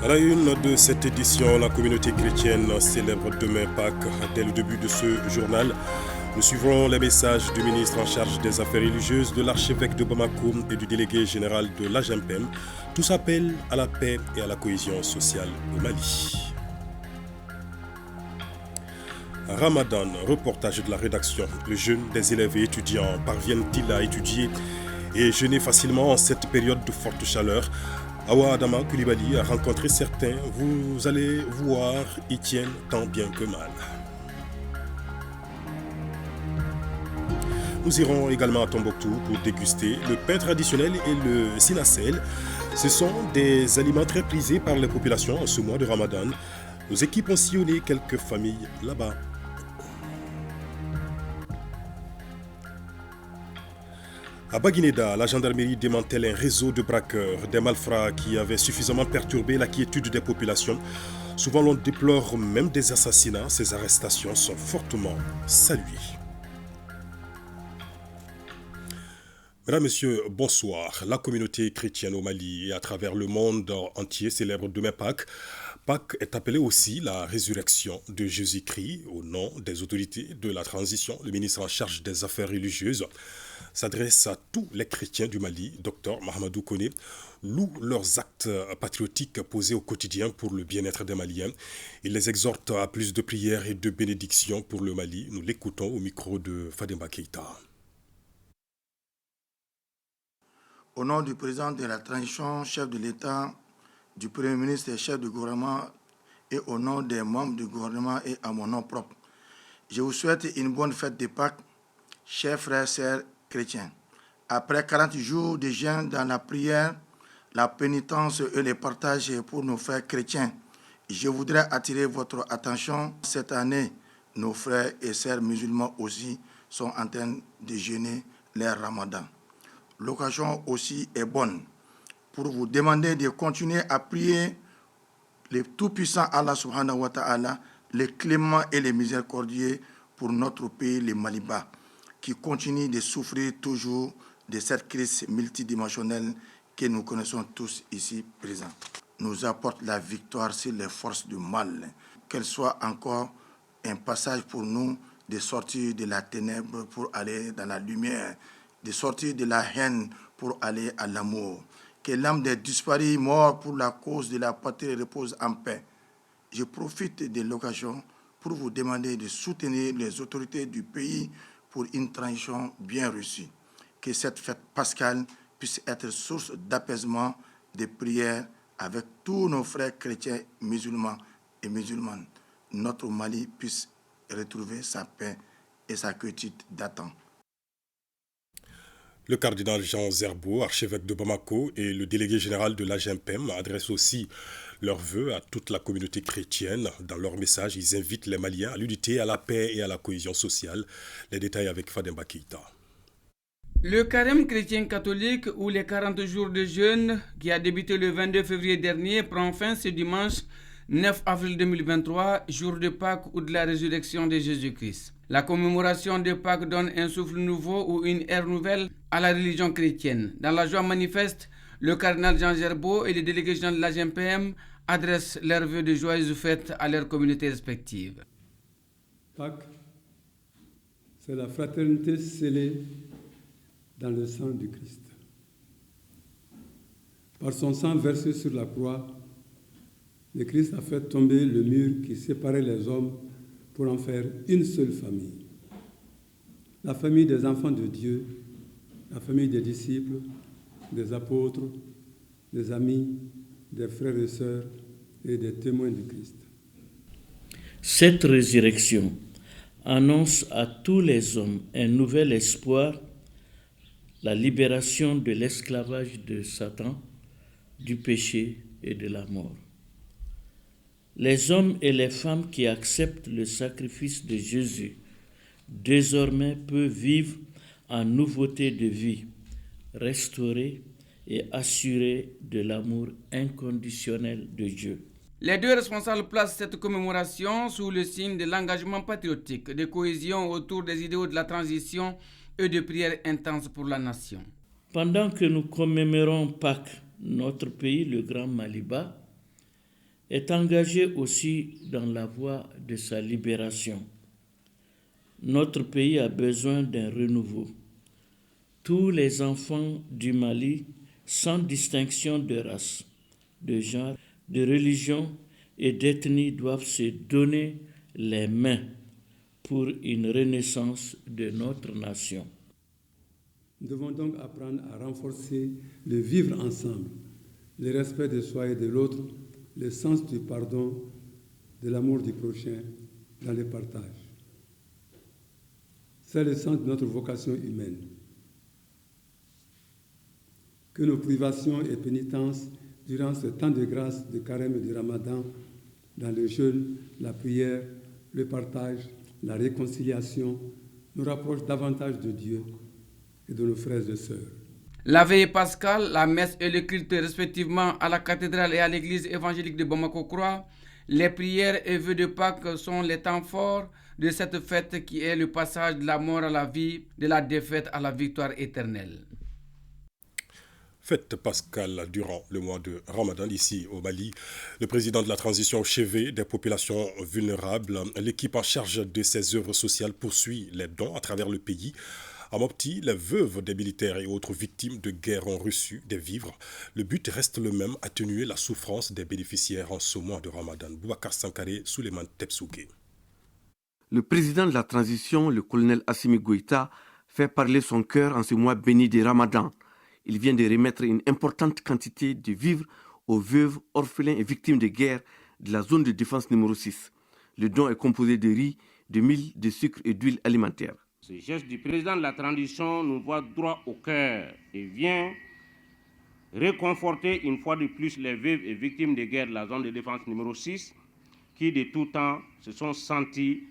À la une de cette édition, la communauté chrétienne célèbre demain Pâques. Dès le début de ce journal, nous suivrons les messages du ministre en charge des affaires religieuses, de l'archevêque de Bamako et du délégué général de l'AGEMPEM. Tous appellent à la paix et à la cohésion sociale au Mali. Ramadan, reportage de la rédaction. Le jeûne des élèves et étudiants parviennent-ils à étudier et jeûner facilement en cette période de forte chaleur? Awa Adama Koulibaly a rencontré certains, vous allez voir, y tiennent tant bien que mal. Nous irons également à Tombouctou pour déguster le pain traditionnel et le sinacelle. Ce sont des aliments très prisés par les populations en ce mois de Ramadan. Nos équipes ont sillonné quelques familles là-bas. À Baguineda, la gendarmerie démantèle un réseau de braqueurs, des malfrats qui avaient suffisamment perturbé la quiétude des populations. Souvent l'on déplore même des assassinats. Ces arrestations sont fortement saluées. Mesdames, Messieurs, bonsoir. La communauté chrétienne au Mali et à travers le monde entier célèbre demain Pâques. Pâques est appelée aussi la résurrection de Jésus-Christ. Au nom des autorités de la transition, le ministre en charge des affaires religieuses s'adresse à tous les chrétiens du Mali. Dr Mahamadou Koné loue leurs actes patriotiques posés au quotidien pour le bien-être des Maliens. Il les exhorte à plus de prières et de bénédictions pour le Mali. Nous l'écoutons au micro de Fademba Keïta. Au nom du président de la transition, chef de l'État, du Premier ministre et chef du gouvernement, et au nom des membres du gouvernement et à mon nom propre, je vous souhaite une bonne fête de Pâques, chers frères et sœurs chrétiens. Après 40 jours de jeûne dans la prière, la pénitence et le partage pour nos frères chrétiens, je voudrais attirer votre attention. Cette année, nos frères et sœurs musulmans aussi sont en train de jeûner leur ramadan. L'occasion aussi est bonne pour vous demander de continuer à prier le tout-puissant Allah subhanahu wa ta'ala, le clément et le miséricordieux pour notre pays, le Maliba, qui continue de souffrir toujours de cette crise multidimensionnelle que nous connaissons tous ici présents. Nous apporte la victoire sur les forces du mal, qu'elle soit encore un passage pour nous de sortir de la ténèbre pour aller dans la lumière, de sortir de la haine pour aller à l'amour. Que l'âme des disparus morts pour la cause de la patrie repose en paix. Je profite de l'occasion pour vous demander de soutenir les autorités du pays pour une transition bien reçue. Que cette fête pascale puisse être source d'apaisement, de prière avec tous nos frères chrétiens musulmans et musulmanes. Notre Mali puisse retrouver sa paix et sa quiétude d'attente. Le cardinal Jean Zerbo, archevêque de Bamako, et le délégué général de l'AGEMPEM adressent aussi leurs vœux à toute la communauté chrétienne. Dans leur message, ils invitent les Maliens à l'unité, à la paix et à la cohésion sociale. Les détails avec Fademba Keïta. Le carême chrétien catholique ou les 40 jours de jeûne qui a débuté le 22 février dernier prend fin ce dimanche 9 avril 2023, jour de Pâques ou de la résurrection de Jésus-Christ. La commémoration de Pâques donne un souffle nouveau ou une ère nouvelle à la religion chrétienne. Dans la joie manifeste, le cardinal Jean Gerbeau et les délégués généraux de l'AGEMPM adressent leurs vœux de joyeuses fêtes à leurs communautés respectives. Pâques, c'est la fraternité scellée dans le sang du Christ. Par son sang versé sur la croix, le Christ a fait tomber le mur qui séparait les hommes pour en faire une seule famille. La famille des enfants de Dieu, la famille des disciples, des apôtres, des amis, des frères et sœurs et des témoins du Christ. Cette résurrection annonce à tous les hommes un nouvel espoir, la libération de l'esclavage de Satan, du péché et de la mort. Les hommes et les femmes qui acceptent le sacrifice de Jésus désormais peuvent vivre en nouveauté de vie, restaurés et assurés de l'amour inconditionnel de Dieu. Les deux responsables placent cette commémoration sous le signe de l'engagement patriotique, de cohésion autour des idéaux de la transition et de prières intenses pour la nation. Pendant que nous commémorons Pâques, notre pays, le Grand Maliba, est engagé aussi dans la voie de sa libération. Notre pays a besoin d'un renouveau. Tous les enfants du Mali, sans distinction de race, de genre, de religion et d'ethnie, doivent se donner les mains pour une renaissance de notre nation. Nous devons donc apprendre à renforcer le vivre ensemble, le respect de soi et de l'autre, le sens du pardon, de l'amour du prochain dans le partage. C'est le sens de notre vocation humaine. Que nos privations et pénitences durant ce temps de grâce, de carême et de ramadan, dans le jeûne, la prière, le partage, la réconciliation, nous rapprochent davantage de Dieu et de nos frères et sœurs. La veille pascale, la messe et le culte respectivement à la cathédrale et à l'église évangélique de Bamako-Croix, les prières et vœux de Pâques sont les temps forts de cette fête qui est le passage de la mort à la vie, de la défaite à la victoire éternelle. Fête pascale durant le mois de Ramadan ici au Mali. Le président de la transition au chevet des populations vulnérables, l'équipe en charge de ces œuvres sociales poursuit les dons à travers le pays. À Mopti, les veuves des militaires et autres victimes de guerre ont reçu des vivres. Le but reste le même, atténuer la souffrance des bénéficiaires en ce mois de Ramadan. Boubacar Sankaré, Souleymane Tepsouké. Le président de la transition, le colonel Assimi Goïta, fait parler son cœur en ce mois béni de Ramadan. Il vient de remettre une importante quantité de vivres aux veuves, orphelins et victimes de guerre de la zone de défense numéro 6. Le don est composé de riz, de mil, de sucre et d'huile alimentaire. Ce geste du président de la transition nous voit droit au cœur et vient réconforter une fois de plus les veuves et victimes de guerre de la zone de défense numéro 6 qui de tout temps se sont sentis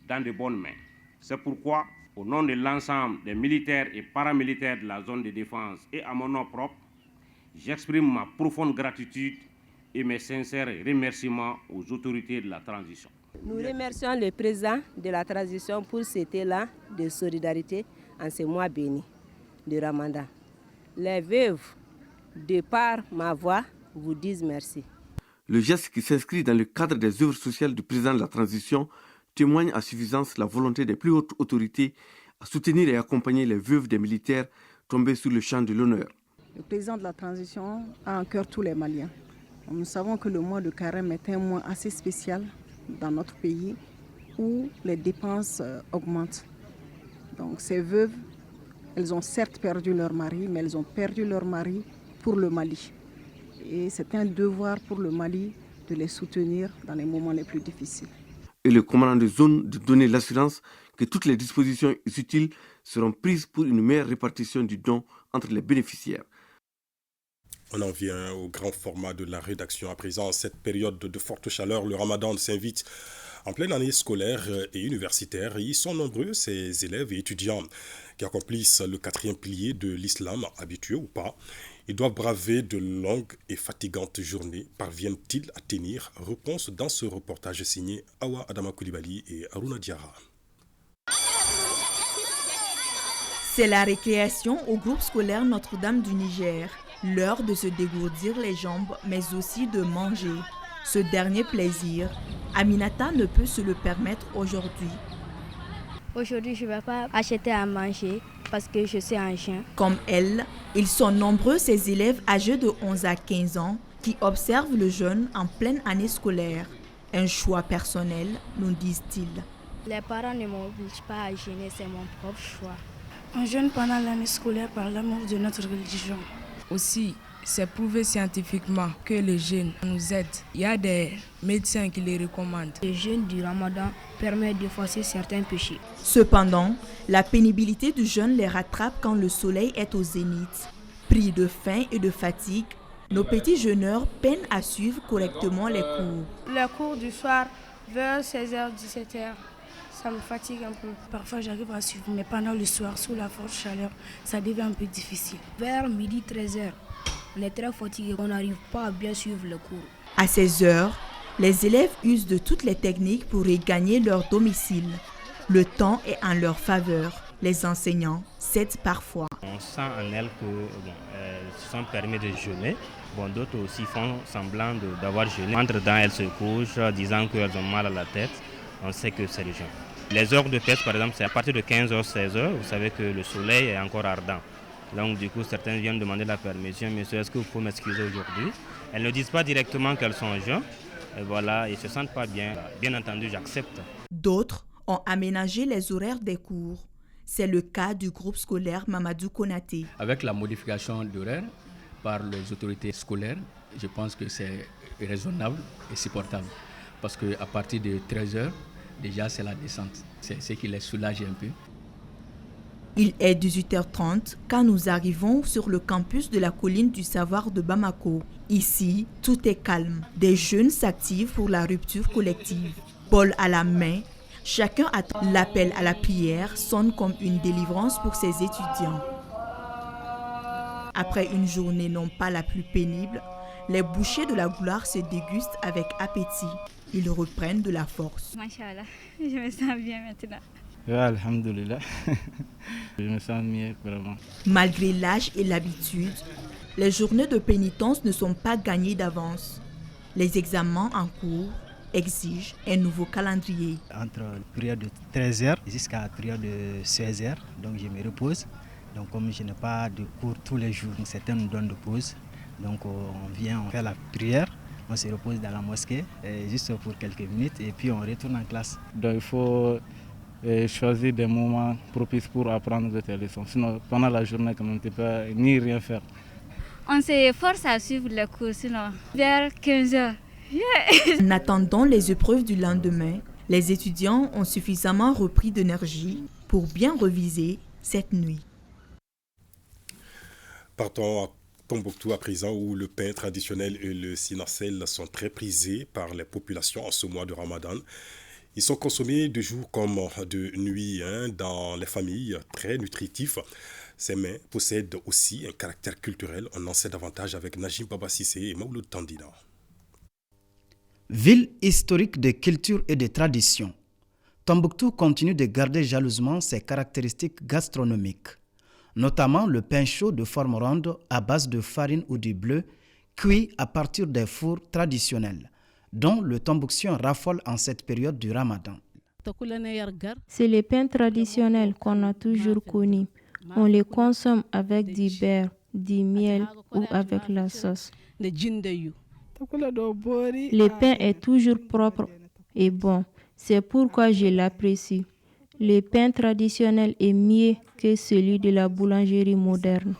dans de bonnes mains. C'est pourquoi, au nom de l'ensemble des militaires et paramilitaires de la zone de défense et à mon nom propre, j'exprime ma profonde gratitude et mes sincères remerciements aux autorités de la transition. Nous remercions le président de la transition pour cet élan de solidarité en ce mois béni de Ramadan. Les veuves, de par ma voix, vous disent merci. Le geste qui s'inscrit dans le cadre des œuvres sociales du président de la transition témoigne à suffisance la volonté des plus hautes autorités à soutenir et accompagner les veuves des militaires tombés sur le champ de l'honneur. Le président de la transition a en cœur tous les Maliens. Nous savons que le mois de carême est un mois assez spécial dans notre pays où les dépenses augmentent. Donc ces veuves, elles ont certes perdu leur mari, mais elles ont perdu leur mari pour le Mali. Et c'est un devoir pour le Mali de les soutenir dans les moments les plus difficiles. Et le commandant de zone de donner l'assurance que toutes les dispositions utiles seront prises pour une meilleure répartition du don entre les bénéficiaires. On en vient au grand format de la rédaction. À présent, en cette période de forte chaleur, le Ramadan s'invite en pleine année scolaire et universitaire. Ils sont nombreux, ces élèves et étudiants qui accomplissent le 4e pilier de l'islam, habitués ou pas. Ils doivent braver de longues et fatigantes journées. Parviennent-ils à tenir? Réponse dans ce reportage signé Awa Adama Koulibaly et Aruna Diarra. C'est la récréation au groupe scolaire Notre-Dame du Niger. L'heure de se dégourdir les jambes, mais aussi de manger. Ce dernier plaisir, Aminata ne peut se le permettre aujourd'hui. Aujourd'hui, je ne vais pas acheter à manger parce que je suis en jeûne. Comme elle, ils sont nombreux ces élèves âgés de 11 à 15 ans qui observent le jeûne en pleine année scolaire. Un choix personnel, nous disent-ils. Les parents ne m'obligent pas à jeûner, c'est mon propre choix. On jeûne pendant l'année scolaire par l'amour de notre religion. Aussi, c'est prouvé scientifiquement que le jeûne nous aide. Il y a des médecins qui les recommandent. Le jeûne du Ramadan permet d'effacer certains péchés. Cependant, la pénibilité du jeûne les rattrape quand le soleil est au zénith. Pris de faim et de fatigue, nos petits jeûneurs peinent à suivre correctement les cours. Les cours du soir, vers 16h, 17h, ça me fatigue un peu. Parfois, j'arrive à suivre, mais pendant le soir, sous la forte chaleur, ça devient un peu difficile. Vers midi, 13h, on est très fatigué, on n'arrive pas à bien suivre le cours. À ces heures, les élèves usent de toutes les techniques pour regagner leur domicile. Le temps est en leur faveur. Les enseignants cèdent parfois. On sent en elles que se sont permis de jeûner. Bon, d'autres aussi font semblant d'avoir jeûné. Entre-temps, elles se couchent disant qu'elles ont mal à la tête. On sait que c'est le jeûne. Les heures de fête, par exemple, c'est à partir de 15h, 16h. Vous savez que le soleil est encore ardent. Donc, du coup, certains viennent demander la permission. Monsieur, est-ce que vous pouvez m'excuser aujourd'hui? Elles ne disent pas directement qu'elles sont en jeûne. Et voilà, ils ne se sentent pas bien. Bien entendu, j'accepte. D'autres ont aménagé les horaires des cours. C'est le cas du groupe scolaire Mamadou Konaté. Avec la modification d'horaire par les autorités scolaires, je pense que c'est raisonnable et supportable. Parce qu'à partir de 13h, déjà c'est la descente. C'est ce qui les soulage un peu. Il est 18h30 quand nous arrivons sur le campus de la colline du savoir de Bamako. Ici, tout est calme. Des jeunes s'activent pour la rupture collective. Bol à la main, chacun attend. L'appel à la prière sonne comme une délivrance pour ses étudiants. Après une journée non pas la plus pénible, les bouchées de la gloire se dégustent avec appétit. Ils reprennent de la force. Machallah, je me sens bien maintenant. Ouais, alhamdoulilah. Je me sens mieux vraiment. Malgré l'âge et l'habitude, les journées de pénitence ne sont pas gagnées d'avance. Les examens en cours exigent un nouveau calendrier. Entre la prière de 13h jusqu'à la prière de 16h, donc je me repose. Donc comme je n'ai pas de cours tous les jours, certains nous donnent de pause. Donc on vient, on fait la prière, on se repose dans la mosquée juste pour quelques minutes et puis on retourne en classe. Donc il faut choisir des moments propices pour apprendre tes leçons. Sinon pendant la journée, on ne peut pas ni rien faire. On s'efforce à suivre les cours, sinon vers 15h. En attendant les épreuves du lendemain, les étudiants ont suffisamment repris d'énergie pour bien reviser cette nuit. Partons à Tombouctou à présent, où le pain traditionnel et le sinasel sont très prisés par les populations en ce mois de Ramadan. Ils sont consommés de jour comme de nuit dans les familles, très nutritifs. Ces mets possèdent aussi un caractère culturel. On en sait davantage avec Najim Baba Sissé et Mauloud Tandina. Ville historique de culture et de tradition, Tombouctou continue de garder jalousement ses caractéristiques gastronomiques, notamment le pain chaud de forme ronde à base de farine ou de bleu, cuit à partir des fours traditionnels, dont le Tombouctien raffole en cette période du Ramadan. C'est les pains traditionnels qu'on a toujours connus. On les consomme avec du beurre, du miel ou avec la sauce. Le pain est toujours propre et bon. C'est pourquoi je l'apprécie. Le pain traditionnel est mieux que celui de la boulangerie moderne.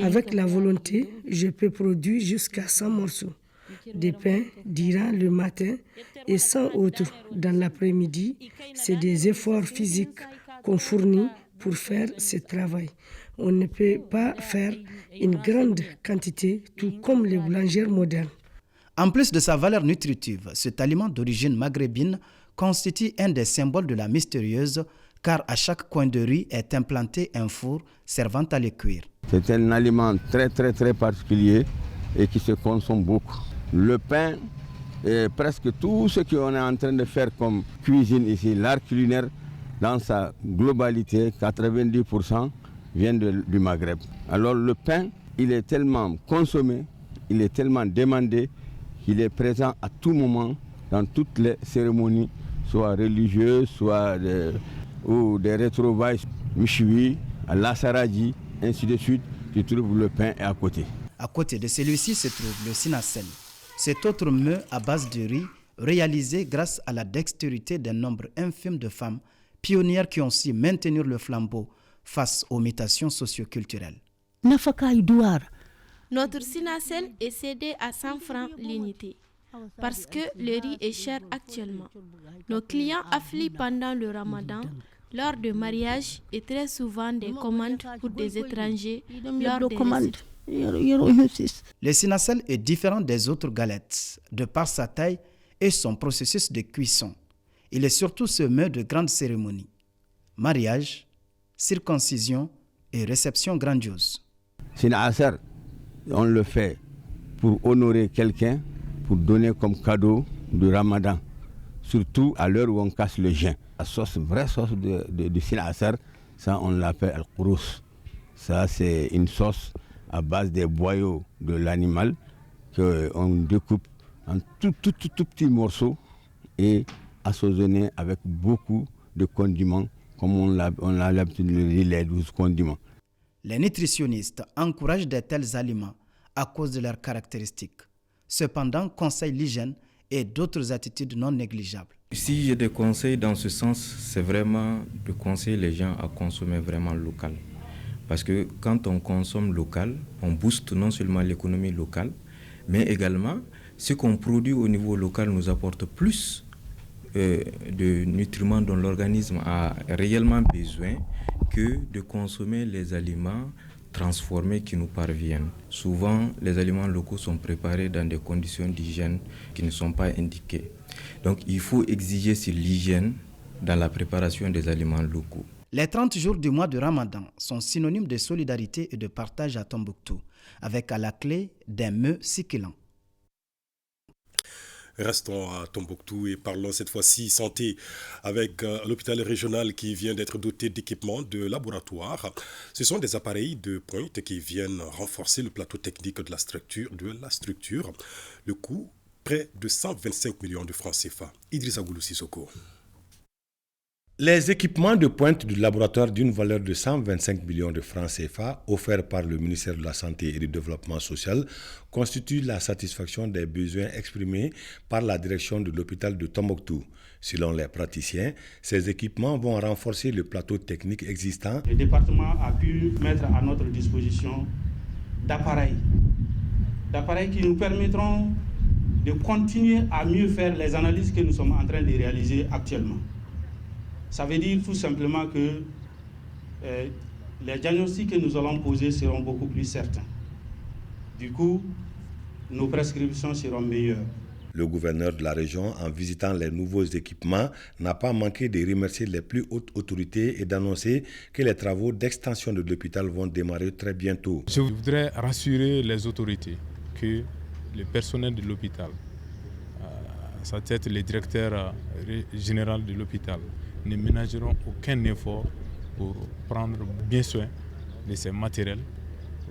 Avec la volonté, je peux produire jusqu'à 100 morceaux de pain durant le matin et 100 autres dans l'après-midi. C'est des efforts physiques qu'on fournit pour faire ce travail. On ne peut pas faire une grande quantité, tout comme les boulangères modernes. En plus de sa valeur nutritive, cet aliment d'origine maghrébine constitue un des symboles de la mystérieuse, car à chaque coin de rue est implanté un four servant à le cuire. C'est un aliment très particulier et qui se consomme beaucoup. Le pain et presque tout ce qu'on est en train de faire comme cuisine ici, l'art culinaire dans sa globalité, 90% vient du Maghreb. Alors le pain, il est tellement consommé, il est tellement demandé qu'il est présent à tout moment dans toutes les cérémonies, soit religieuses, soit ou des retrouvailles, Michoui, à Lassaradi, ainsi de suite, tu trouves le pain à côté. À côté de celui-ci se trouve le sinasel, cet autre mets à base de riz réalisé grâce à la dextérité d'un nombre infime de femmes pionnières qui ont su maintenir le flambeau face aux mutations socioculturelles. Notre sinasel est cédé à 100 francs l'unité parce que le riz est cher actuellement. Nos clients affluent pendant le Ramadan, lors de mariage et très souvent des commandes pour des étrangers lors des réceptions. Le sinasel est différent des autres galettes de par sa taille et son processus de cuisson. Il est surtout semé de grandes cérémonies, mariage, circoncision et réception grandiose. Sinasel, on le fait pour honorer quelqu'un, pour donner comme cadeau du Ramadan, surtout à l'heure où on casse le jeûne. La sauce, vraie sauce de sinasel, Ça, on l'appelle al-kourous. Ça, c'est une sauce à base des boyaux de l'animal qu'on découpe en tout petits morceaux et assaisonné avec beaucoup de condiments, comme on a l'habitude de dire les 12 condiments. Les nutritionnistes encouragent de tels aliments à cause de leurs caractéristiques. Cependant, conseillent l'hygiène et d'autres attitudes non négligeables. Si j'ai des conseils dans ce sens, c'est vraiment de conseiller les gens à consommer vraiment local. Parce que quand on consomme local, on booste non seulement l'économie locale, mais également ce qu'on produit au niveau local nous apporte plus de nutriments dont l'organisme a réellement besoin que de consommer les aliments transformés qui nous parviennent. Souvent, les aliments locaux sont préparés dans des conditions d'hygiène qui ne sont pas indiquées. Donc, il faut exiger sur l'hygiène dans la préparation des aliments locaux. Les 30 jours du mois de Ramadan sont synonymes de solidarité et de partage à Tombouctou, avec à la clé des mets succulents. Restons à Tombouctou et parlons cette fois-ci santé avec l'hôpital régional qui vient d'être doté d'équipements de laboratoire. Ce sont des appareils de pointe qui viennent renforcer le plateau technique de la structure. Le coût, près de 125 millions de francs CFA. Idrissa Goulou Sissoko. Les équipements de pointe du laboratoire d'une valeur de 125 millions de francs CFA offerts par le ministère de la Santé et du Développement social constituent la satisfaction des besoins exprimés par la direction de l'hôpital de Tombouctou. Selon les praticiens, ces équipements vont renforcer le plateau technique existant. Le département a pu mettre à notre disposition d'appareils qui nous permettront de continuer à mieux faire les analyses que nous sommes en train de réaliser actuellement. Ça veut dire tout simplement que les diagnostics que nous allons poser seront beaucoup plus certains. Du coup, nos prescriptions seront meilleures. Le gouverneur de la région, en visitant les nouveaux équipements, n'a pas manqué de remercier les plus hautes autorités et d'annoncer que les travaux d'extension de l'hôpital vont démarrer très bientôt. Je voudrais rassurer les autorités que le personnel de l'hôpital, à sa tête le directeur général de l'hôpital, ne ménageront aucun effort pour prendre bien soin de ces matériels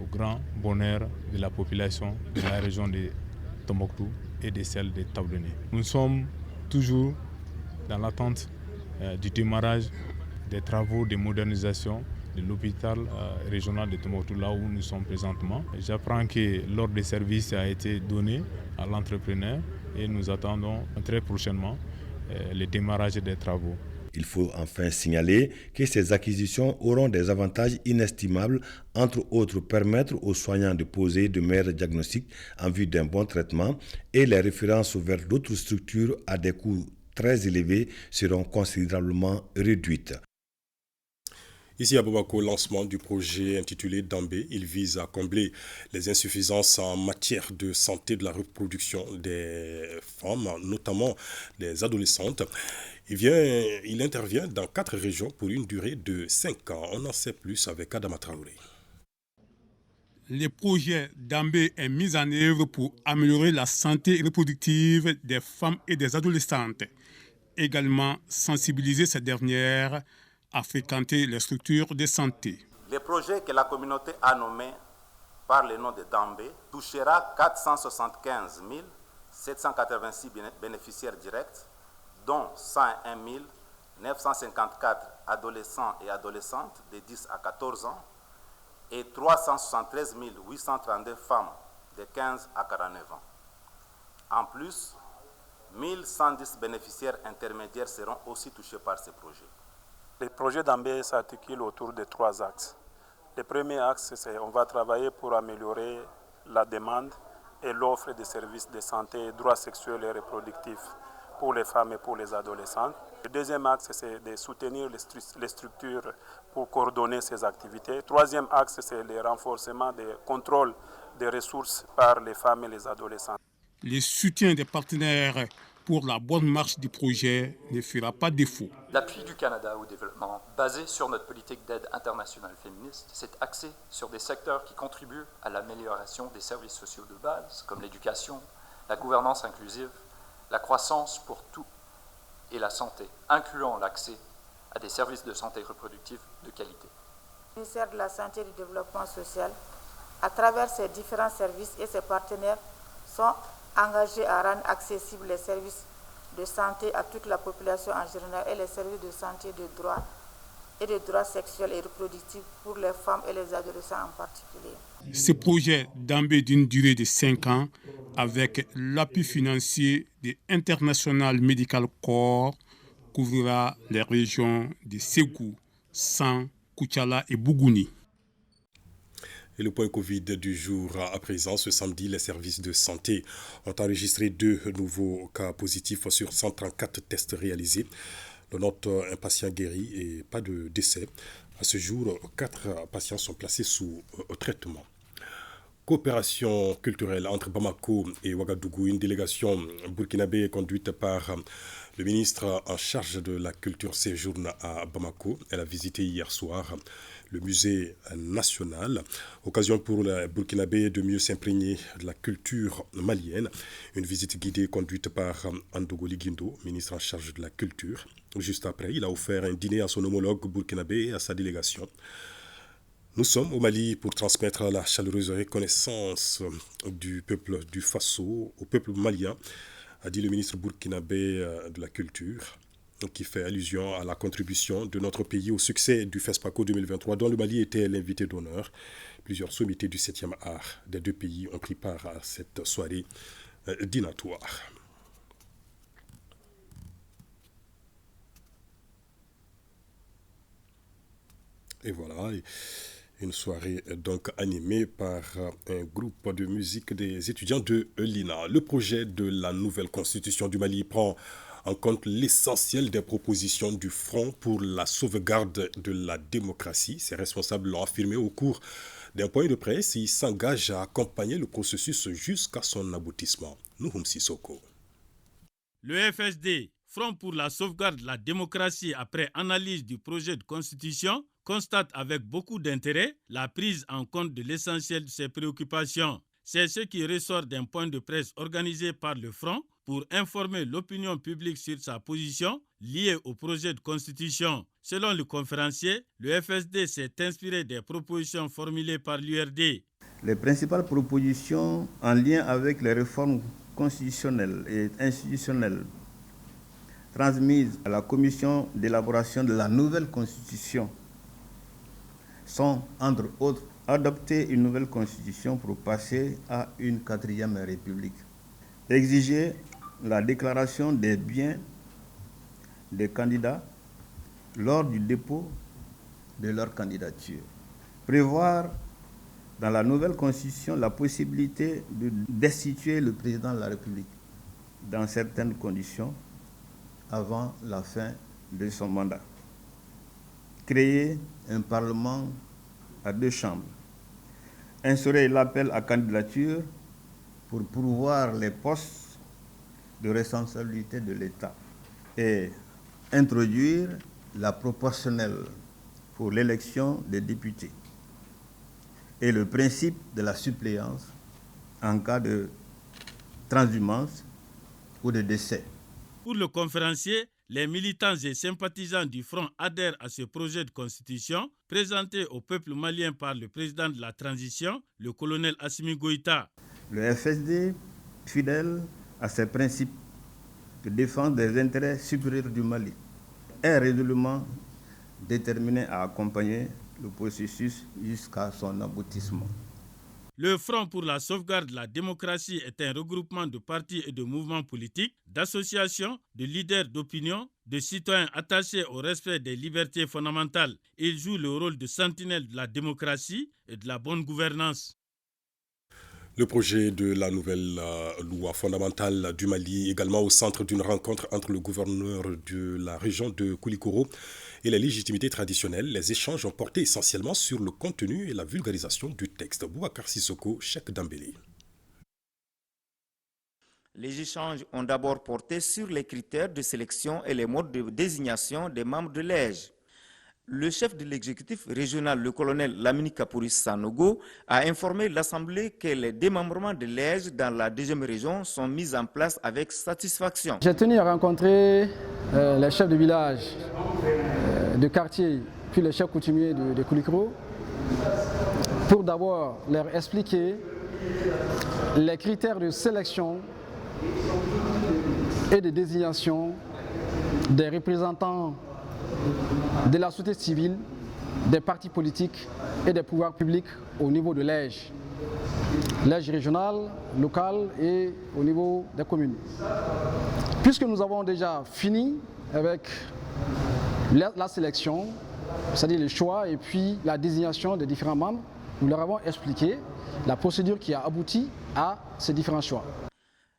au grand bonheur de la population de la région de Tombouctou et de celle de Taoudéné. Nous sommes toujours dans l'attente du démarrage des travaux de modernisation de l'hôpital régional de Tombouctou, là où nous sommes présentement. J'apprends que l'ordre de service a été donné à l'entrepreneur et nous attendons très prochainement le démarrage des travaux. Il faut enfin signaler que ces acquisitions auront des avantages inestimables, entre autres permettre aux soignants de poser de meilleurs diagnostics en vue d'un bon traitement et les références vers d'autres structures à des coûts très élevés seront considérablement réduites. Ici à Bamako, lancement du projet intitulé Dambé. Il vise à combler les insuffisances en matière de santé de la reproduction des femmes, notamment des adolescentes. Il intervient dans 4 régions pour une durée de 5 ans. On en sait plus avec Adama Traoré. Le projet Dambé est mis en œuvre pour améliorer la santé reproductive des femmes et des adolescentes. Également sensibiliser ces dernières à fréquenter les structures de santé. Le projet que la communauté a nommé par le nom de Dambé touchera 475 786 bénéficiaires directs, dont 101 954 adolescents et adolescentes de 10 à 14 ans et 373 832 femmes de 15 à 49 ans. En plus, 1110 bénéficiaires intermédiaires seront aussi touchés par ce projet. Le projet Dambé s'articule autour de 3 axes. Le premier axe, c'est qu'on va travailler pour améliorer la demande et l'offre de services de santé et droits sexuels et reproductifs pour les femmes et pour les adolescents. Le deuxième axe, c'est de soutenir les structures pour coordonner ces activités. Le troisième axe, c'est le renforcement des contrôles des ressources par les femmes et les adolescents. Le soutien des partenaires pour la bonne marche du projet ne fera pas défaut. L'appui du Canada au développement, basé sur notre politique d'aide internationale féministe, s'est axé sur des secteurs qui contribuent à l'amélioration des services sociaux de base, comme l'éducation, la gouvernance inclusive, la croissance pour tous et la santé, incluant l'accès à des services de santé reproductive de qualité. Le ministère de la Santé et du Développement social, à travers ses différents services et ses partenaires, sont engagés à rendre accessibles les services de santé à toute la population en général et les services de santé de droits sexuels et reproductifs pour les femmes et les adolescents en particulier. Ce projet d'Ambé d'une durée de 5 ans, avec l'appui financier de International Medical Corps, couvrira les régions de Ségou, San, Koutiala et Bougouni. Et le point Covid du jour à présent, ce samedi, les services de santé ont enregistré 2 nouveaux cas positifs sur 134 tests réalisés. On note un patient guéri et pas de décès. À ce jour, 4 patients sont placés sous traitement. Coopération culturelle entre Bamako et Ouagadougou, une délégation burkinabé conduite par le ministre en charge de la culture séjourne à Bamako. Elle a visité hier soir le musée national, occasion pour les Burkinabés de mieux s'imprégner de la culture malienne. Une visite guidée conduite par Andogoli Guindo, ministre en charge de la culture. Juste après, il a offert un dîner à son homologue burkinabé et à sa délégation. Nous sommes au Mali pour transmettre la chaleureuse reconnaissance du peuple du Faso au peuple malien, a dit le ministre burkinabé de la culture, qui fait allusion à la contribution de notre pays au succès du FESPACO 2023, dont le Mali était l'invité d'honneur. Plusieurs sommités du 7e art des 2 pays ont pris part à cette soirée dînatoire. Et voilà, une soirée donc animée par un groupe de musique des étudiants de l'INA. Le projet de la nouvelle constitution du Mali prend en compte l'essentiel des propositions du Front pour la sauvegarde de la démocratie. Ses responsables l'ont affirmé au cours d'un point de presse. Ils s'engagent à accompagner le processus jusqu'à son aboutissement. Nouhoum Sissoko. Le FSD, Front pour la sauvegarde de la démocratie après analyse du projet de constitution, constate avec beaucoup d'intérêt la prise en compte de l'essentiel de ses préoccupations. C'est ce qui ressort d'un point de presse organisé par le Front pour informer l'opinion publique sur sa position liée au projet de constitution. Selon le conférencier, le FSD s'est inspiré des propositions formulées par l'URD. Les principales propositions en lien avec les réformes constitutionnelles et institutionnelles transmises à la commission d'élaboration de la nouvelle constitution sont, entre autres, adopter une nouvelle constitution pour passer à une 4e république. Exiger la déclaration des biens des candidats lors du dépôt de leur candidature. Prévoir dans la nouvelle constitution la possibilité de destituer le président de la République dans certaines conditions avant la fin de son mandat. Créer un parlement à 2 chambres. Instaurer l'appel à candidature pour pourvoir les postes de responsabilité de l'État et introduire la proportionnelle pour l'élection des députés et le principe de la suppléance en cas de transhumance ou de décès. Pour le conférencier, les militants et sympathisants du Front adhèrent à ce projet de constitution présenté au peuple malien par le président de la transition, le colonel Assimi Goïta. Le FSD, fidèle à ses principes de défense des intérêts supérieurs du Mali, est résolument déterminé à accompagner le processus jusqu'à son aboutissement. Le Front pour la sauvegarde de la démocratie est un regroupement de partis et de mouvements politiques, d'associations, de leaders d'opinion, de citoyens attachés au respect des libertés fondamentales. Il joue le rôle de sentinelle de la démocratie et de la bonne gouvernance. Le projet de la nouvelle loi fondamentale du Mali, également au centre d'une rencontre entre le gouverneur de la région de Koulikoro et les légitimités traditionnelles. Les échanges ont porté essentiellement sur le contenu et la vulgarisation du texte. Boubacar Sissoko, Cheikh Dambélé. Les échanges ont d'abord porté sur les critères de sélection et les modes de désignation des membres de l'EJ. Le chef de l'exécutif régional, le colonel Lamini Kapouris Sanogo, a informé l'Assemblée que les démembrements de l'EJ dans la 2e région sont mis en place avec satisfaction. J'ai tenu à rencontrer les chefs de village de quartier, puis les chefs coutumiers de Koulikoro, pour d'abord leur expliquer les critères de sélection et de désignation des représentants de la société civile, des partis politiques et des pouvoirs publics au niveau de l'EJ régional, local et au niveau des communes. Puisque nous avons déjà fini avec la sélection, c'est-à-dire le choix et puis la désignation des différents membres, nous leur avons expliqué la procédure qui a abouti à ces différents choix.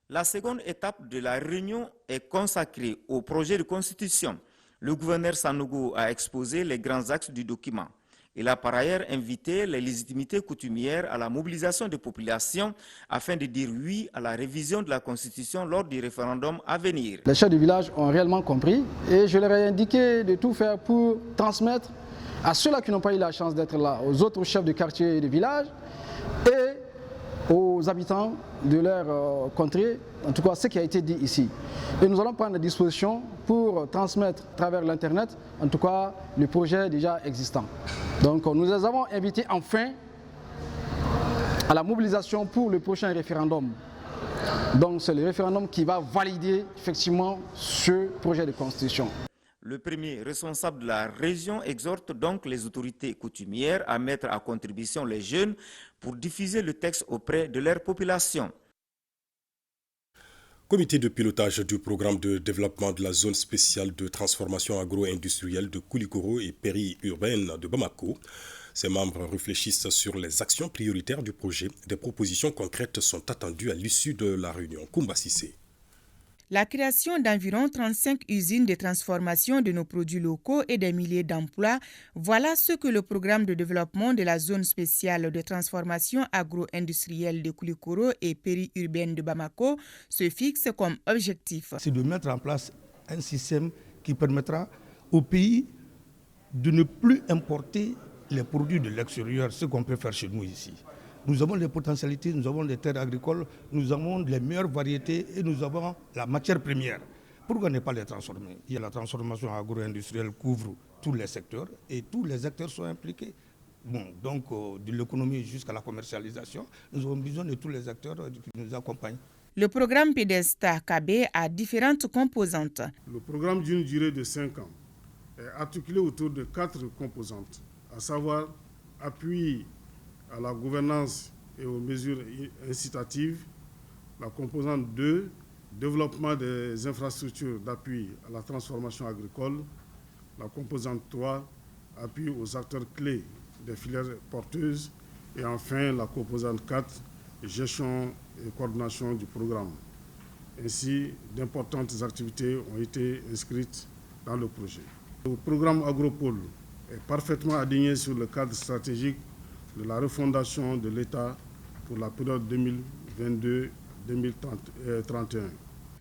La seconde étape de la réunion est consacrée au projet de constitution. Le gouverneur Sanogo a exposé les grands axes du document. Il a par ailleurs invité les légitimités coutumières à la mobilisation des populations afin de dire oui à la révision de la Constitution lors du référendum à venir. Les chefs du village ont réellement compris et je leur ai indiqué de tout faire pour transmettre à ceux-là qui n'ont pas eu la chance d'être là, aux autres chefs de quartier et de village et aux habitants de leur contrée, en tout cas ce qui a été dit ici. Et nous allons prendre des dispositions pour transmettre à travers l'Internet, en tout cas le projet déjà existant. Donc nous les avons invités enfin à la mobilisation pour le prochain référendum. Donc c'est le référendum qui va valider effectivement ce projet de constitution. Le premier responsable de la région exhorte donc les autorités coutumières à mettre à contribution les jeunes pour diffuser le texte auprès de leur population. Comité de pilotage du programme de développement de la zone spéciale de transformation agro-industrielle de Koulikoro et périurbaine de Bamako. Ses membres réfléchissent sur les actions prioritaires du projet. Des propositions concrètes sont attendues à l'issue de la réunion. Koumba Sissé. La création d'environ 35 usines de transformation de nos produits locaux et des milliers d'emplois, voilà ce que le programme de développement de la zone spéciale de transformation agro-industrielle de Koulikoro et périurbaine de Bamako se fixe comme objectif. C'est de mettre en place un système qui permettra au pays de ne plus importer les produits de l'extérieur, ce qu'on peut faire chez nous ici. Nous avons les potentialités, nous avons les terres agricoles, nous avons les meilleures variétés et nous avons la matière première. Pourquoi ne pas les transformer? La transformation agro-industrielle couvre tous les secteurs et tous les acteurs sont impliqués. Donc de l'économie jusqu'à la commercialisation, nous avons besoin de tous les acteurs qui nous accompagnent. Le programme PDESTA KB a différentes composantes. Le programme d'une durée de 5 ans est articulé autour de 4 composantes, à savoir appui à la gouvernance et aux mesures incitatives, la composante 2, développement des infrastructures d'appui à la transformation agricole, la composante 3, appui aux acteurs clés des filières porteuses, et enfin la composante 4, gestion et coordination du programme. Ainsi, d'importantes activités ont été inscrites dans le projet. Le programme Agropole est parfaitement aligné sur le cadre stratégique de la refondation de l'État pour la période 2022-2031.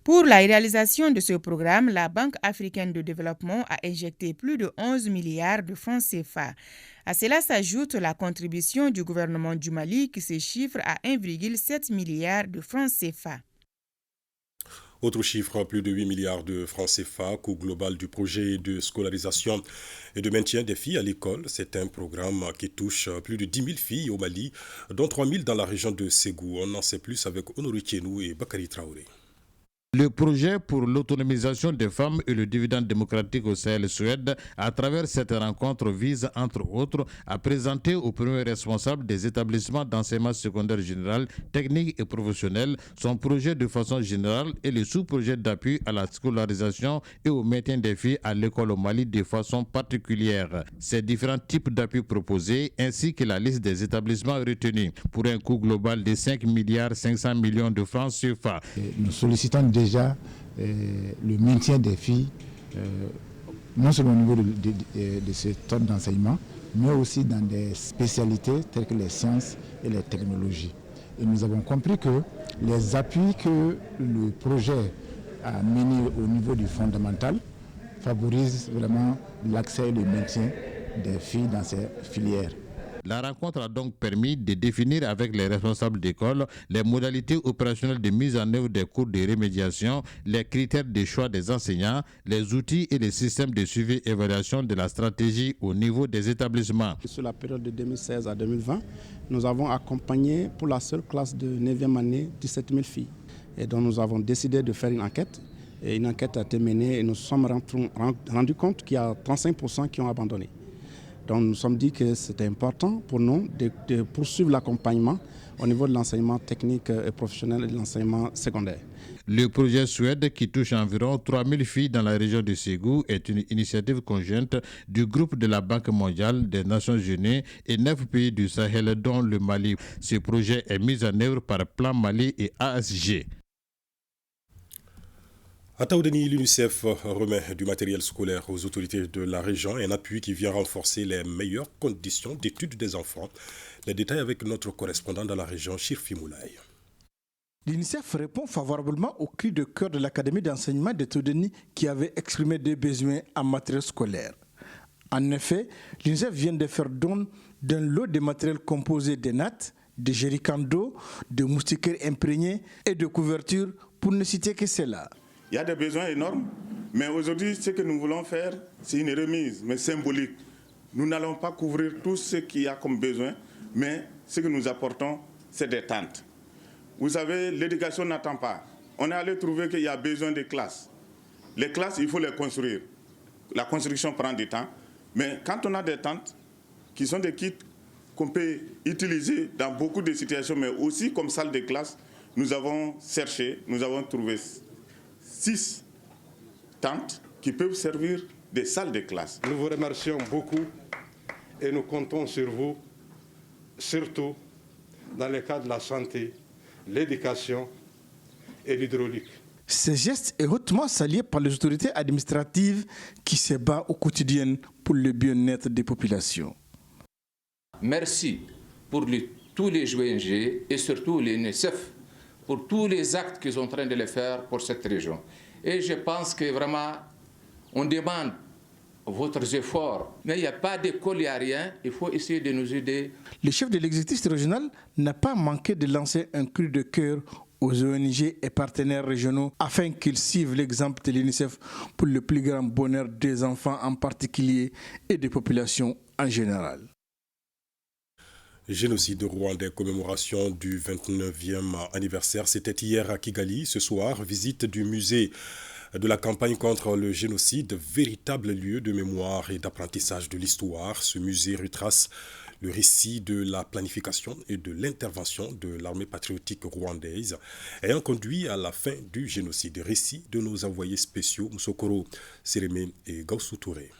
Pour la réalisation de ce programme, la Banque africaine de développement a injecté plus de 11 milliards de francs CFA. À cela s'ajoute la contribution du gouvernement du Mali qui se chiffre à 1,7 milliard de francs CFA. Autre chiffre, plus de 8 milliards de francs CFA, coût global du projet de scolarisation et de maintien des filles à l'école. C'est un programme qui touche plus de 10 000 filles au Mali, dont 3 000 dans la région de Ségou. On en sait plus avec Honoré Tienou et Bakary Traoré. Le projet pour l'autonomisation des femmes et le dividende démocratique au Sahel-Suède, à travers cette rencontre, vise, entre autres, à présenter aux premiers responsables des établissements d'enseignement secondaire général, technique et professionnel son projet de façon générale et les sous-projets d'appui à la scolarisation et au maintien des filles à l'école au Mali de façon particulière. Ces différents types d'appui proposés, ainsi que la liste des établissements retenus, pour un coût global de 5 milliards 500 millions de francs CFA. Nous sollicitons déjà le maintien des filles, non seulement au niveau de ce type d'enseignement, mais aussi dans des spécialités telles que les sciences et les technologies. Et nous avons compris que les appuis que le projet a menés au niveau du fondamental favorisent vraiment l'accès et le maintien des filles dans ces filières. La rencontre a donc permis de définir avec les responsables d'école les modalités opérationnelles de mise en œuvre des cours de rémédiation, les critères de choix des enseignants, les outils et les systèmes de suivi et évaluation de la stratégie au niveau des établissements. Sur la période de 2016 à 2020, nous avons accompagné pour la seule classe de 9e année 17 000 filles. Et donc nous avons décidé de faire une enquête. Et une enquête a été menée et nous nous sommes rendus compte qu'il y a 35% qui ont abandonné. Donc nous nous sommes dit que c'était important pour nous de poursuivre l'accompagnement au niveau de l'enseignement technique et professionnel et de l'enseignement secondaire. Le projet Suède, qui touche environ 3000 filles dans la région de Ségou, est une initiative conjointe du groupe de la Banque mondiale, des Nations unies et 9 pays du Sahel, dont le Mali. Ce projet est mis en œuvre par Plan Mali et ASG. À Taoudeni, l'UNICEF remet du matériel scolaire aux autorités de la région, un appui qui vient renforcer les meilleures conditions d'études des enfants. Les détails avec notre correspondant dans la région, Chirfi Moulay. L'UNICEF répond favorablement au cri de cœur de l'Académie d'enseignement de Taoudeni qui avait exprimé des besoins en matériel scolaire. En effet, l'UNICEF vient de faire don d'un lot de matériel composé de nattes, de jerrycans d'eau, de moustiquaires imprégnés et de couvertures, pour ne citer que cela. Il y a des besoins énormes, mais aujourd'hui, ce que nous voulons faire, c'est une remise, mais symbolique. Nous n'allons pas couvrir tout ce qu'il y a comme besoin, mais ce que nous apportons, c'est des tentes. Vous savez, l'éducation n'attend pas. On est allé trouver qu'il y a besoin de classes. Les classes, il faut les construire. La construction prend du temps, mais quand on a des tentes, qui sont des kits qu'on peut utiliser dans beaucoup de situations, mais aussi comme salle de classe, nous avons cherché, nous avons trouvé 6 tentes qui peuvent servir de salles de classe. Nous vous remercions beaucoup et nous comptons sur vous, surtout dans le cas de la santé, l'éducation et l'hydraulique. Ce geste est hautement salué par les autorités administratives qui se battent au quotidien pour le bien-être des populations. Merci pour tous les ONG et surtout l'UNICEF pour tous les actes qu'ils sont en train de le faire pour cette région. Et je pense que vraiment, on demande votre effort, mais il n'y a pas d'école, il n'y a rien, il faut essayer de nous aider. Le chef de l'exécutif régional n'a pas manqué de lancer un cri de cœur aux ONG et partenaires régionaux afin qu'ils suivent l'exemple de l'UNICEF pour le plus grand bonheur des enfants en particulier et des populations en général. Génocide rwandais, commémoration du 29e anniversaire. C'était hier à Kigali. Ce soir, visite du musée de la campagne contre le génocide, véritable lieu de mémoire et d'apprentissage de l'histoire. Ce musée retrace le récit de la planification et de l'intervention de l'armée patriotique rwandaise ayant conduit à la fin du génocide. Récit de nos envoyés spéciaux Moussokoro Sérémé et Gaussou Touré.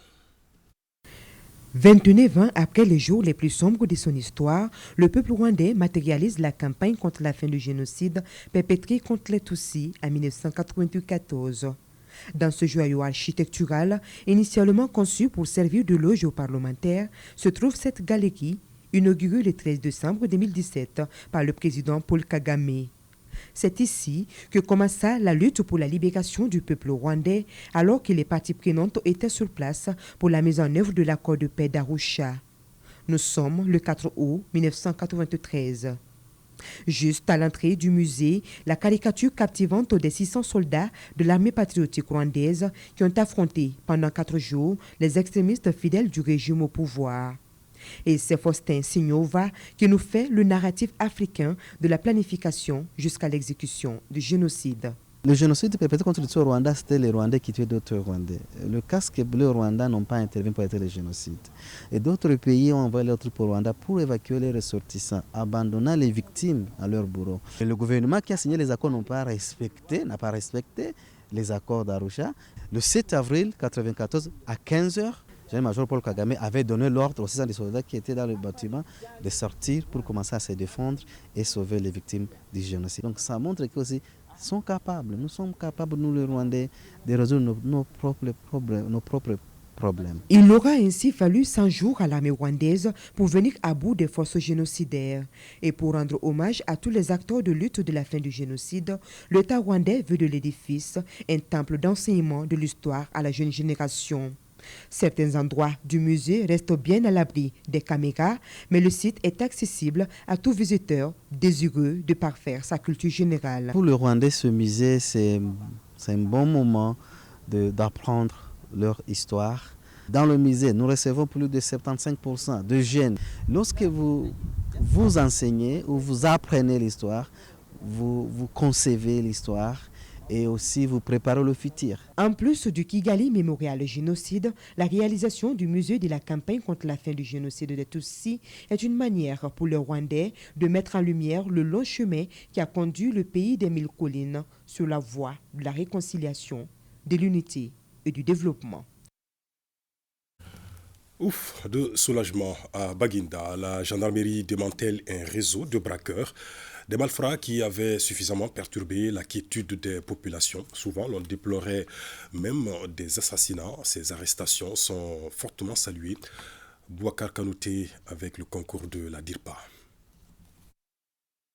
29 ans après les jours les plus sombres de son histoire, le peuple rwandais matérialise la campagne contre la fin du génocide perpétré contre les Tutsis en 1994. Dans ce joyau architectural, initialement conçu pour servir de loge aux parlementaires, se trouve cette galerie, inaugurée le 13 décembre 2017 par le président Paul Kagame. C'est ici que commença la lutte pour la libération du peuple rwandais, alors que les parties prenantes étaient sur place pour la mise en œuvre de l'accord de paix d'Arusha. Nous sommes le 4 août 1993. Juste à l'entrée du musée, la caricature captivante des 600 soldats de l'armée patriotique rwandaise qui ont affronté pendant 4 jours les extrémistes fidèles du régime au pouvoir. Et c'est Faustin Signova qui nous fait le narratif africain de la planification jusqu'à l'exécution du génocide. Le génocide perpétré contre le Rwanda, c'était les Rwandais qui tuaient d'autres Rwandais. Le casque bleu Rwanda n'ont pas intervenu pour arrêter le génocide. Et d'autres pays ont envoyé leurs troupes au Rwanda pour évacuer les ressortissants, abandonnant les victimes à leur bourreau. Et le gouvernement qui a signé les accords n'a pas respecté les accords d'Arusha. Le 7 avril 1994, à 15h, le général-major Paul Kagame avait donné l'ordre aux 600 soldats qui étaient dans le bâtiment de sortir pour commencer à se défendre et sauver les victimes du génocide. Donc ça montre que aussi nous sommes capables, nous les Rwandais, de résoudre nos propres problèmes. Il aura ainsi fallu 100 jours à l'armée rwandaise pour venir à bout des forces génocidaires. Et pour rendre hommage à tous les acteurs de lutte de la fin du génocide, l'État rwandais veut de l'édifice un temple d'enseignement de l'histoire à la jeune génération. Certains endroits du musée restent bien à l'abri des caméras, mais le site est accessible à tout visiteur désireux de parfaire sa culture générale. Pour le Rwandais, ce musée, c'est un bon moment d'apprendre leur histoire. Dans le musée, nous recevons plus de 75% de jeunes. Lorsque vous enseignez ou vous apprenez l'histoire, vous concevez l'histoire et aussi vous préparez le futur. En plus du Kigali Mémorial Génocide, la réalisation du musée de la campagne contre la fin du génocide des Tutsis est une manière pour les Rwandais de mettre en lumière le long chemin qui a conduit le pays des mille collines sur la voie de la réconciliation, de l'unité et du développement. Ouf, de soulagement à Baginda, la gendarmerie démantèle un réseau de braqueurs, des malfrats qui avaient suffisamment perturbé la quiétude des populations. Souvent, l'on déplorait même des assassinats. Ces arrestations sont fortement saluées. Bouakar Kanouté avec le concours de la DIRPA.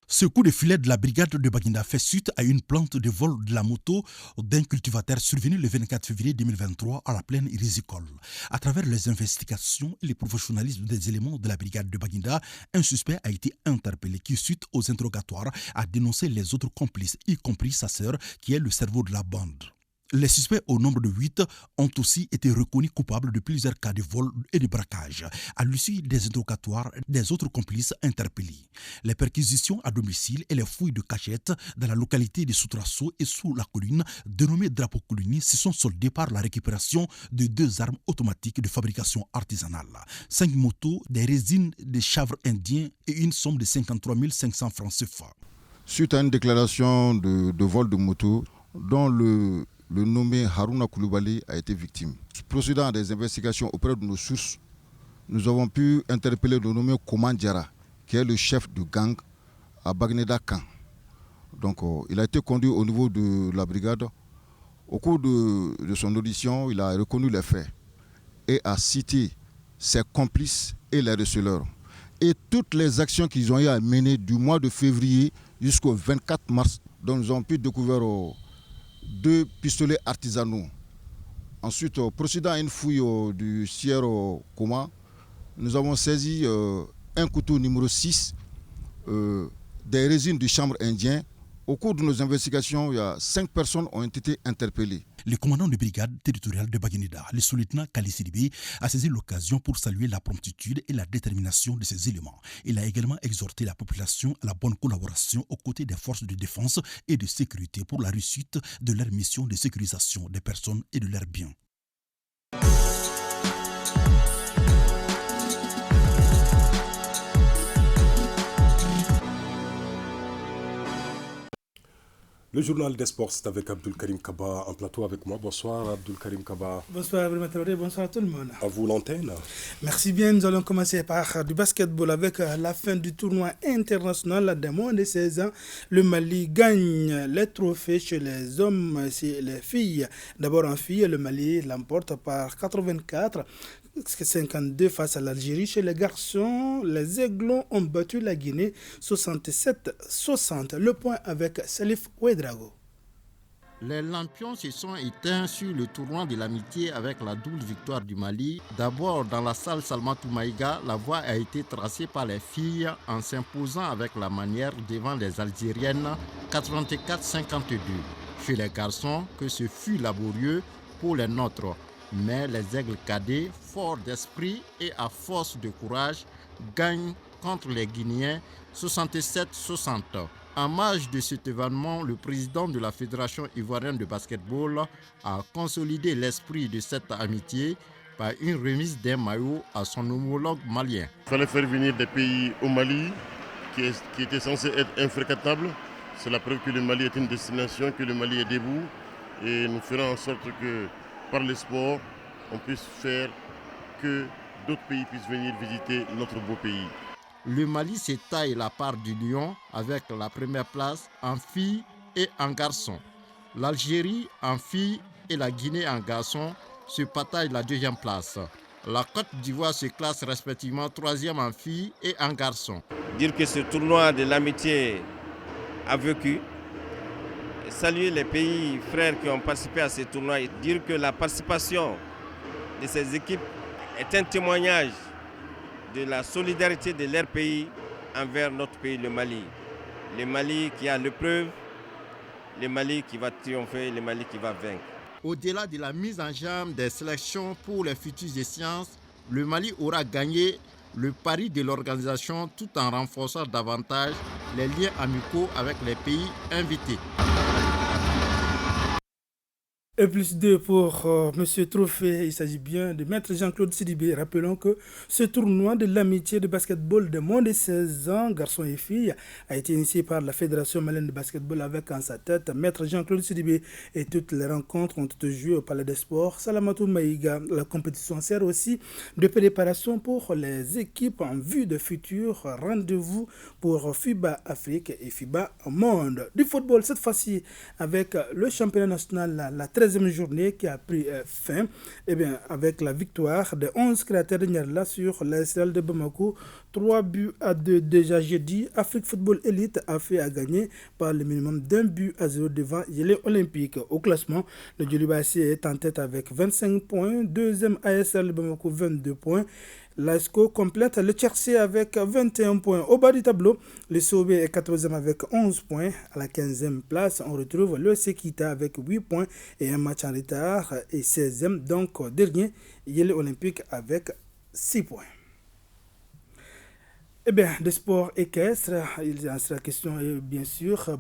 Ce coup de filet de la brigade de Baginda fait suite à une plainte de vol de la moto d'un cultivateur survenu le 24 février 2023 à la plaine irisicole. À travers les investigations et le professionnalisme des éléments de la brigade de Baginda, un suspect a été interpellé qui, suite aux interrogatoires, a dénoncé les autres complices, y compris sa sœur, qui est le cerveau de la bande. Les suspects, au nombre de 8, ont aussi été reconnus coupables de plusieurs cas de vol et de braquage. À l'issue des interrogatoires des autres complices interpellés, les perquisitions à domicile et les fouilles de cachette dans la localité de Soutrasso et sous la colline, dénommée Drapeau Colini, se sont soldées par la récupération de 2 armes automatiques de fabrication artisanale, 5 motos, des résines de chanvre indien et une somme de 53 500 francs CFA. Suite à une déclaration de vol de moto dont le nommé Haruna Koulibaly a été victime. Procédant à des investigations auprès de nos sources, nous avons pu interpeller le nommé Koman Diara, qui est le chef du gang à Bagneda Camp. Donc, il a été conduit au niveau de la brigade. Au cours de son audition, il a reconnu les faits et a cité ses complices et les receleurs. Et toutes les actions qu'ils ont eu à mener du mois de février jusqu'au 24 mars, dont nous avons pu découvrir 2 pistolets artisanaux. Ensuite, procédant à une fouille du sieur Koma, nous avons saisi un couteau numéro 6, des résines de chanvre indien. Au cours de nos investigations, 5 personnes ont été interpellées. Le commandant de brigade territoriale de Baginda, le sous-lieutenant Kali Sidibé, a saisi l'occasion pour saluer la promptitude et la détermination de ces éléments. Il a également exhorté la population à la bonne collaboration aux côtés des forces de défense et de sécurité pour la réussite de leur mission de sécurisation des personnes et de leurs biens. Le journal des sports, c'est avec Abdul Karim Kaba en plateau avec moi. Bonsoir Abdul Karim Kaba. Bonsoir Abdul, bonsoir à tout le monde. À vous l'antenne. Merci bien, nous allons commencer par du basketball avec la fin du tournoi international des moins de 16 ans. Le Mali gagne les trophées chez les hommes et les filles. D'abord en filles, le Mali l'emporte par 52 face à l'Algérie. Chez les garçons, les Aiglons ont battu la Guinée 67-60. Le point avec Salif Ouedraogo. Les lampions se sont éteints sur le tournoi de l'amitié avec la double victoire du Mali. D'abord, dans la salle Salmatou Maïga, la voie a été tracée par les filles en s'imposant avec la manière devant les Algériennes 84-52. Chez les garçons, que ce fut laborieux pour les nôtres. Mais les aigles cadets, forts d'esprit et à force de courage, gagnent contre les Guinéens 67-60. En marge de cet événement, le président de la Fédération ivoirienne de basketball a consolidé l'esprit de cette amitié par une remise d'un maillot à son homologue malien. Il fallait faire venir des pays au Mali qui étaient censés être infréquentables. C'est la preuve que le Mali est une destination, que le Mali est debout. Et nous ferons en sorte que par le sport, on puisse faire que d'autres pays puissent venir visiter notre beau pays. Le Mali s'étaille la part du lion avec la première place en filles et en garçons. L'Algérie en filles et la Guinée en garçons se partagent la deuxième place. La Côte d'Ivoire se classe respectivement troisième en filles et en garçons. Dire que ce tournoi de l'amitié a vécu. Saluer les pays frères qui ont participé à ce tournoi et dire que la participation de ces équipes est un témoignage de la solidarité de leur pays envers notre pays, le Mali. Le Mali qui a l'épreuve, le Mali qui va triompher, le Mali qui va vaincre. Au-delà de la mise en jambe des sélections pour les futures échéances, le Mali aura gagné le pari de l'organisation tout en renforçant davantage les liens amicaux avec les pays invités. Et plus 2 pour Monsieur Trophée, il s'agit bien de Maître Jean-Claude Sidibé. Rappelons que ce tournoi de l'amitié de basketball des moins de 16 ans, garçons et filles, a été initié par la Fédération malienne de basketball avec en sa tête Maître Jean-Claude Sidibé. Et toutes les rencontres ont été jouées au Palais des Sports Salamatou Maïga. La compétition sert aussi de préparation pour les équipes en vue de futurs rendez-vous pour FIBA Afrique et FIBA Monde. Du football cette fois-ci avec le championnat national, la 13e journée qui a pris fin avec la victoire des 11 créateurs de Niarla sur l'ASL de Bamako. 3-2 déjà jeudi. Afrique Football Elite a fait à gagner par le minimum d'1-0 devant Yélé Olympique. Au classement, le Djolibassi est en tête avec 25 points. Deuxième ASL de Bamako, 22 points. L'ASCO complète le tiercé avec 21 points. Au bas du tableau, le SOB est 14e avec 11 points. À la 15e place, on retrouve le Sekita avec 8 points et un match en retard. Et 16e, donc dernier, Yélé Olympique avec 6 points. Des sports équestres, il en sera question bien sûr.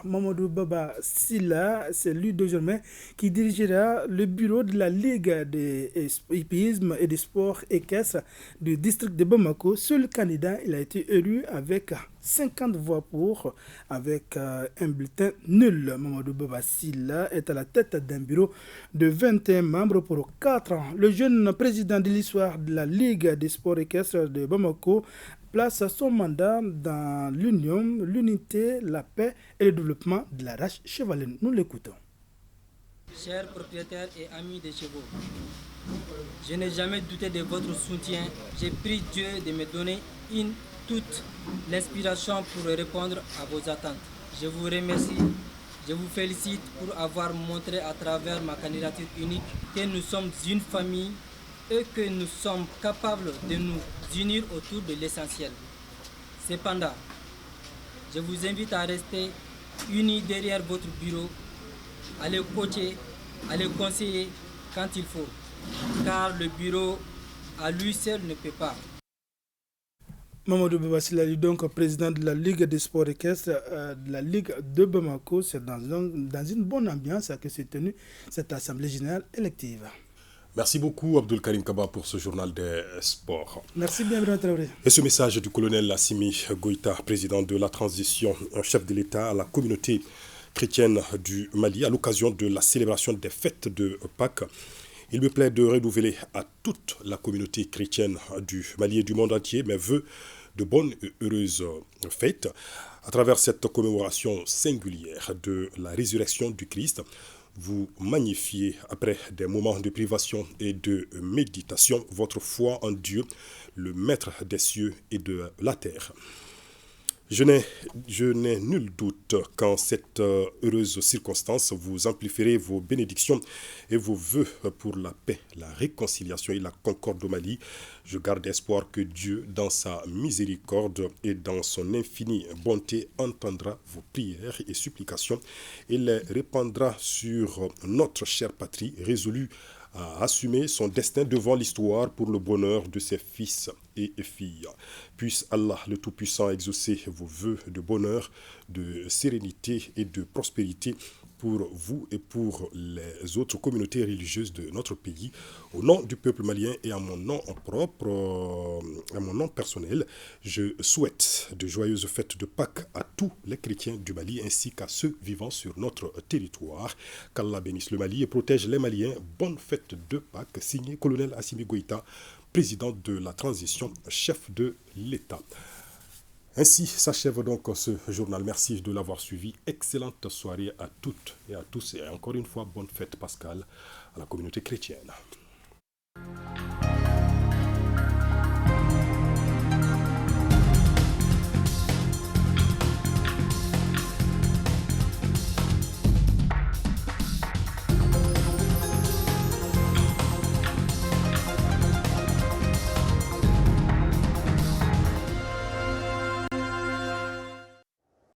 Mamadou Baba Silla, c'est lui désormais qui dirigera le bureau de la Ligue des hippisme et des sports équestres du district de Bamako. Seul candidat, il a été élu avec 50 voix pour, avec un bulletin nul. Mamadou Baba Silla est à la tête d'un bureau de 21 membres pour 4 ans. Le jeune président de l'histoire de la Ligue des sports équestres de Bamako place son mandat dans l'union, l'unité, la paix et le développement de la race chevaline. Nous l'écoutons. Chers propriétaires et amis des chevaux, je n'ai jamais douté de votre soutien. J'ai prié Dieu de me donner toute l'inspiration pour répondre à vos attentes. Je vous remercie, je vous félicite pour avoir montré à travers ma candidature unique que nous sommes une famille et que nous sommes capables de nous unir autour de l'essentiel. Cependant, je vous invite à rester unis derrière votre bureau, à le coacher, à le conseiller quand il faut, car le bureau à lui seul ne peut pas. Mamadou Babassila, donc président de la Ligue des sports équestres de la Ligue de Bamako. C'est dans une bonne ambiance que s'est tenue cette assemblée générale élective. Merci beaucoup Abdul Karim Kaba pour ce journal des sports. Merci bien, Bruno Traoré. Et ce message du colonel Assimi Goïta, président de la transition, chef de l'État à la communauté chrétienne du Mali, à l'occasion de la célébration des fêtes de Pâques. Il me plaît de renouveler à toute la communauté chrétienne du Mali et du monde entier mes vœux de bonnes et heureuses fêtes. À travers cette commémoration singulière de la résurrection du Christ, vous magnifiez, après des moments de privation et de méditation, votre foi en Dieu, le Maître des cieux et de la terre. Je n'ai nul doute qu'en cette heureuse circonstance, vous amplifierez vos bénédictions et vos vœux pour la paix, la réconciliation et la concorde au Mali. Je garde espoir que Dieu, dans sa miséricorde et dans son infinie bonté, entendra vos prières et supplications et les répandra sur notre chère patrie, résolue à assumer son destin devant l'histoire pour le bonheur de ses fils et filles. Puisse Allah le Tout-Puissant exaucer vos vœux de bonheur, de sérénité et de prospérité pour vous et pour les autres communautés religieuses de notre pays. Au nom du peuple malien et à mon nom propre, à mon nom personnel, je souhaite de joyeuses fêtes de Pâques à tous les chrétiens du Mali ainsi qu'à ceux vivant sur notre territoire. Qu'Allah bénisse le Mali et protège les Maliens. Bonne fête de Pâques, signé colonel Assimi Goïta, président de la transition, chef de l'État. Ainsi s'achève donc ce journal. Merci de l'avoir suivi. Excellente soirée à toutes et à tous. Et encore une fois, bonne fête pascale à la communauté chrétienne.